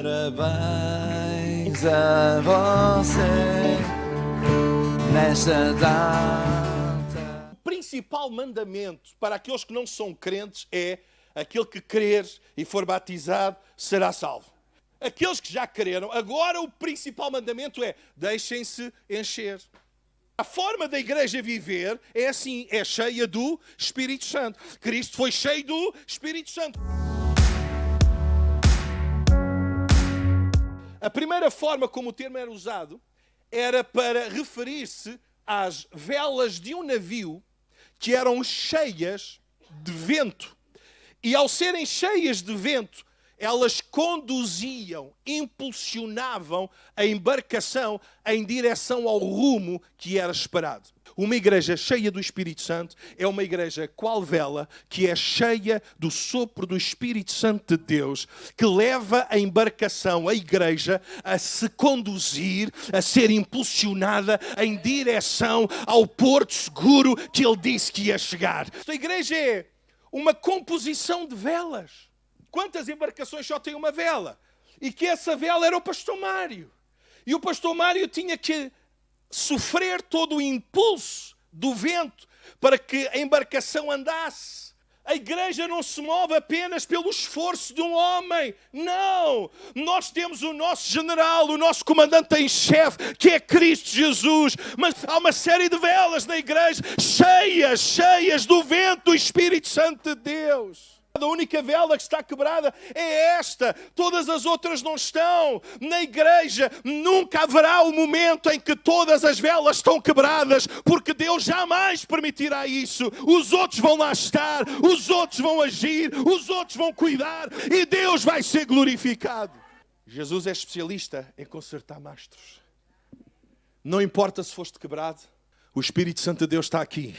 Parabéns a você nesta data. O principal mandamento para aqueles que não são crentes é: aquele que crer e for batizado será salvo. Aqueles que já creram, agora o principal mandamento é: deixem-se encher. A forma da igreja viver é assim, é cheia do Espírito Santo. Cristo foi cheio do Espírito Santo. A primeira forma como o termo era usado era para referir-se às velas de um navio que eram cheias de vento. E ao serem cheias de vento, elas conduziam, impulsionavam a embarcação em direção ao rumo que era esperado. Uma igreja cheia do Espírito Santo é uma igreja qual vela que é cheia do sopro do Espírito Santo de Deus, que leva a embarcação, a igreja, a se conduzir, a ser impulsionada em direção ao porto seguro que ele disse que ia chegar. Esta igreja é uma composição de velas. Quantas embarcações só têm uma vela? E que essa vela era o pastor Mário. E o pastor Mário tinha que sofrer todo o impulso do vento para que a embarcação andasse. A igreja não se move apenas pelo esforço de um homem. Não! Nós temos o nosso general, o nosso comandante em chefe, que é Cristo Jesus. Mas há uma série de velas na igreja cheias do vento do Espírito Santo de Deus. A única vela que está quebrada é esta. Todas as outras não estão. Na igreja nunca haverá o momento em que todas as velas estão quebradas, porque Deus jamais permitirá isso. Os outros vão lá estar, os outros vão agir, os outros vão cuidar e Deus vai ser glorificado. Jesus é especialista em consertar mastros. Não importa se foste quebrado, o Espírito Santo de Deus está aqui.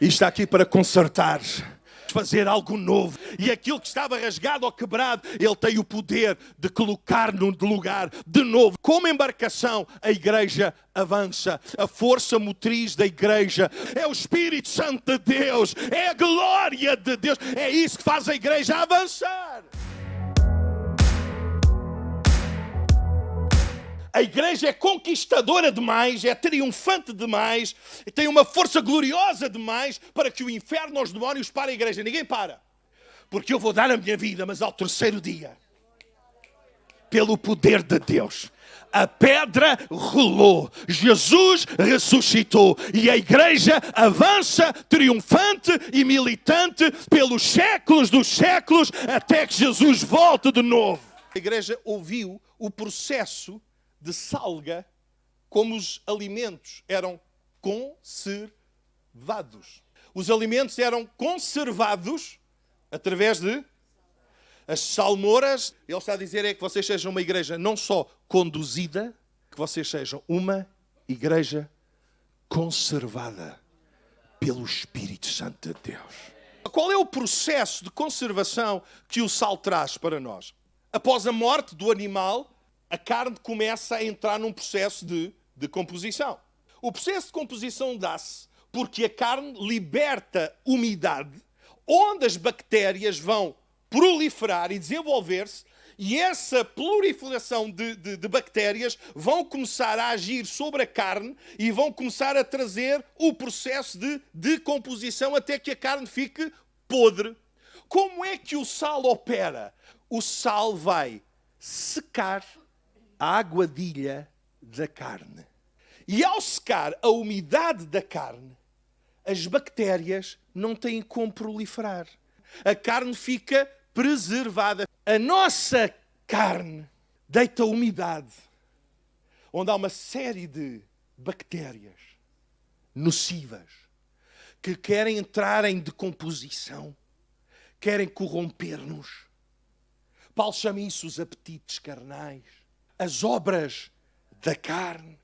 E está aqui para consertar, fazer algo novo. E aquilo que estava rasgado ou quebrado, Ele tem o poder de colocar no lugar de novo. Como embarcação, a igreja avança. A força motriz da igreja é o Espírito Santo de Deus. É a glória de Deus. É isso que faz a igreja avançar. A igreja é conquistadora demais, é triunfante demais, tem uma força gloriosa demais para que o inferno aos demónios pare a igreja. Ninguém para. Porque eu vou dar a minha vida, mas ao terceiro dia, pelo poder de Deus, a pedra rolou, Jesus ressuscitou e a igreja avança triunfante e militante pelos séculos dos séculos até que Jesus volte de novo. A igreja ouviu o processo de salga, como os alimentos eram conservados. Os alimentos eram conservados através de as salmouras. Ele está a dizer é que vocês sejam uma igreja não só conduzida, que vocês sejam uma igreja conservada pelo Espírito Santo de Deus. Qual é o processo de conservação que o sal traz para nós? Após a morte do animal, a carne começa a entrar num processo de decomposição. O processo de composição dá-se porque a carne liberta umidade, onde as bactérias vão proliferar e desenvolver-se, e essa proliferação de bactérias vão começar a agir sobre a carne e vão começar a trazer o processo de decomposição até que a carne fique podre. Como é que o sal opera? O sal vai secar a aguadilha da carne. E ao secar a umidade da carne, as bactérias não têm como proliferar. A carne fica preservada. A nossa carne deita umidade, onde há uma série de bactérias nocivas que querem entrar em decomposição, querem corromper-nos. Paulo chama isso os apetites carnais, as obras da carne.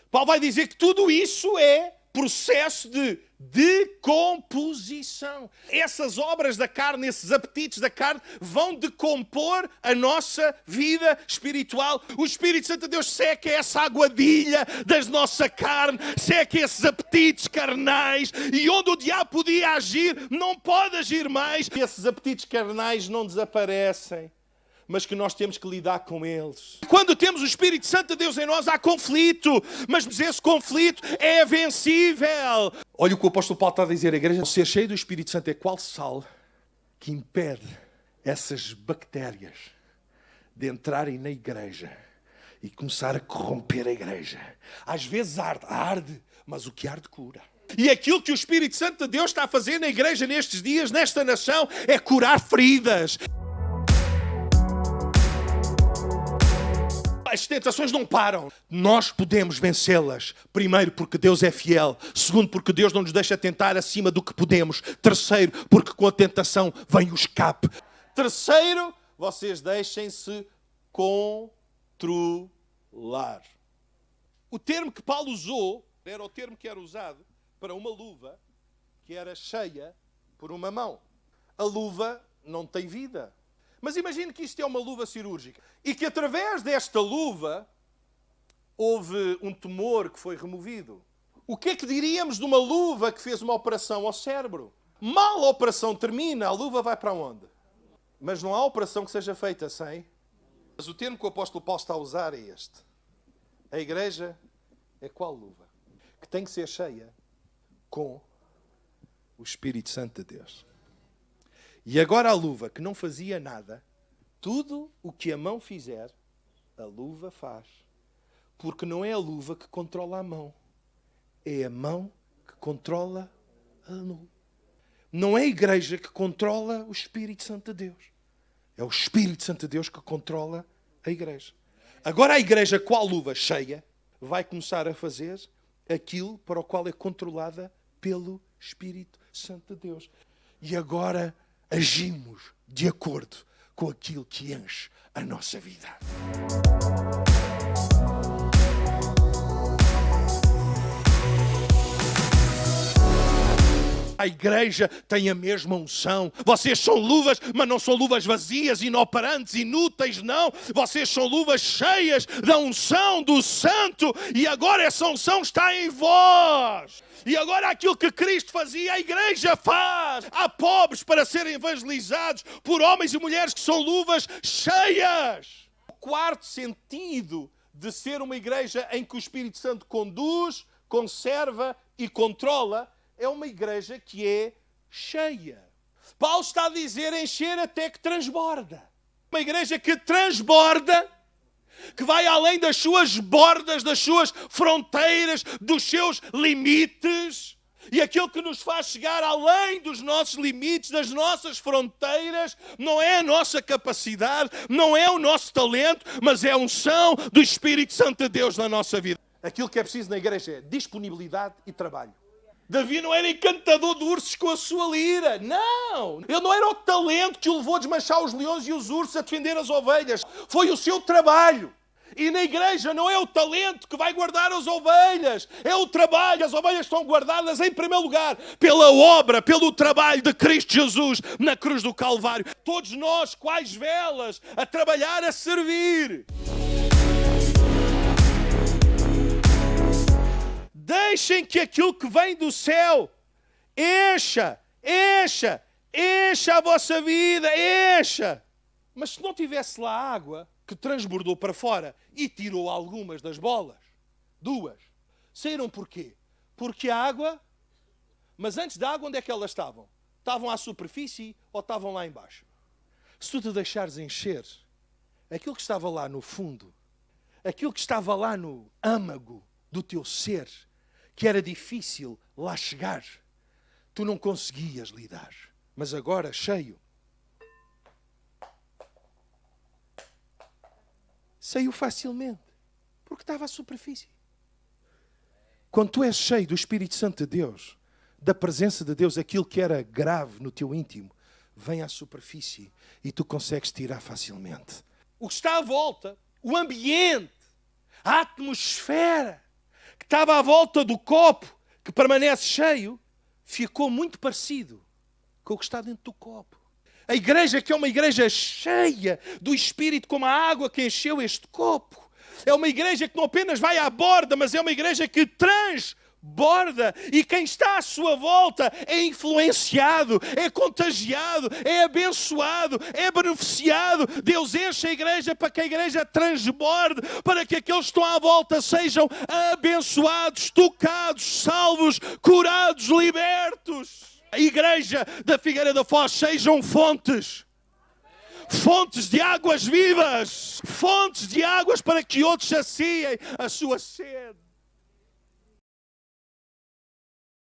Paulo vai dizer que tudo isso é processo de decomposição. Essas obras da carne, esses apetites da carne, vão decompor a nossa vida espiritual. O Espírito Santo de Deus seca essa aguadilha da nossa carne, seca esses apetites carnais, e onde o diabo podia agir, não pode agir mais. Esses apetites carnais não desaparecem, mas que nós temos que lidar com eles. Quando temos o Espírito Santo de Deus em nós, há conflito, mas esse conflito é vencível. Olha o que o apóstolo Paulo está a dizer, a igreja, ser cheio do Espírito Santo é qual sal que impede essas bactérias de entrarem na igreja e começar a corromper a igreja. Às vezes arde, mas o que arde cura. E aquilo que o Espírito Santo de Deus está a fazer na igreja nestes dias, nesta nação, é curar feridas. As tentações não param. Nós podemos vencê-las. Primeiro, porque Deus é fiel. Segundo, porque Deus não nos deixa tentar acima do que podemos. Terceiro, porque com a tentação vem o escape. Terceiro, vocês deixem-se controlar. O termo que Paulo usou era o termo que era usado para uma luva que era cheia por uma mão. A luva não tem vida. Mas imagine que isto é uma luva cirúrgica e que através desta luva houve um tumor que foi removido. O que é que diríamos de uma luva que fez uma operação ao cérebro? Mal a operação termina, a luva vai para onde? Mas não há operação que seja feita sem. Mas o termo que o apóstolo Paulo está a usar é este. A igreja é qual luva? Que tem que ser cheia com o Espírito Santo de Deus. E agora a luva que não fazia nada, tudo o que a mão fizer, a luva faz. Porque não é a luva que controla a mão. É a mão que controla a luva. Não é a igreja que controla o Espírito Santo de Deus. É o Espírito Santo de Deus que controla a igreja. Agora a igreja com a luva cheia vai começar a fazer aquilo para o qual é controlada pelo Espírito Santo de Deus. E agora agimos de acordo com aquilo que enche a nossa vida. A igreja tem a mesma unção. Vocês são luvas, mas não são luvas vazias, inoperantes, inúteis, não. Vocês são luvas cheias da unção do Santo e agora essa unção está em vós. E agora aquilo que Cristo fazia, a igreja faz. Há pobres para serem evangelizados por homens e mulheres que são luvas cheias. O quarto sentido de ser uma igreja em que o Espírito Santo conduz, conserva e controla é uma igreja que é cheia. Paulo está a dizer encher até que transborda. Uma igreja que transborda, que vai além das suas bordas, das suas fronteiras, dos seus limites. E aquilo que nos faz chegar além dos nossos limites, das nossas fronteiras, não é a nossa capacidade, não é o nosso talento, mas é a unção do Espírito Santo de Deus na nossa vida. Aquilo que é preciso na igreja é disponibilidade e trabalho. Davi não era encantador de ursos com a sua lira. Não! Ele não era o talento que o levou a desmanchar os leões e os ursos a defender as ovelhas. Foi o seu trabalho. E na igreja não é o talento que vai guardar as ovelhas. É o trabalho. As ovelhas estão guardadas em primeiro lugar pela obra, pelo trabalho de Cristo Jesus na cruz do Calvário. Todos nós, quais velas, a trabalhar, a servir. Deixem que aquilo que vem do céu encha a vossa vida, encha. Mas se não tivesse lá água que transbordou para fora e tirou algumas das bolas, duas, saíram porquê? Porque a água, mas antes da água onde é que elas estavam? Estavam à superfície ou estavam lá embaixo? Se tu te deixares encher, aquilo que estava lá no fundo, aquilo que estava lá no âmago do teu ser, que era difícil lá chegar, tu não conseguias lidar. Mas agora, cheio, saiu facilmente, porque estava à superfície. Quando tu és cheio do Espírito Santo de Deus, da presença de Deus, aquilo que era grave no teu íntimo, vem à superfície e tu consegues tirar facilmente. O que está à volta, o ambiente, a atmosfera, que estava à volta do copo, que permanece cheio, ficou muito parecido com o que está dentro do copo. A igreja que é uma igreja cheia do Espírito, como a água que encheu este copo. É uma igreja que não apenas vai à borda, mas é uma igreja que transborda. transborda e quem está à sua volta é influenciado, é contagiado, é abençoado, é beneficiado. Deus enche a igreja para que a igreja transborde, para que aqueles que estão à volta sejam abençoados, tocados, salvos, curados, libertos. A igreja da Figueira da Foz sejam fontes de águas vivas, fontes de águas para que outros saciem a sua sede.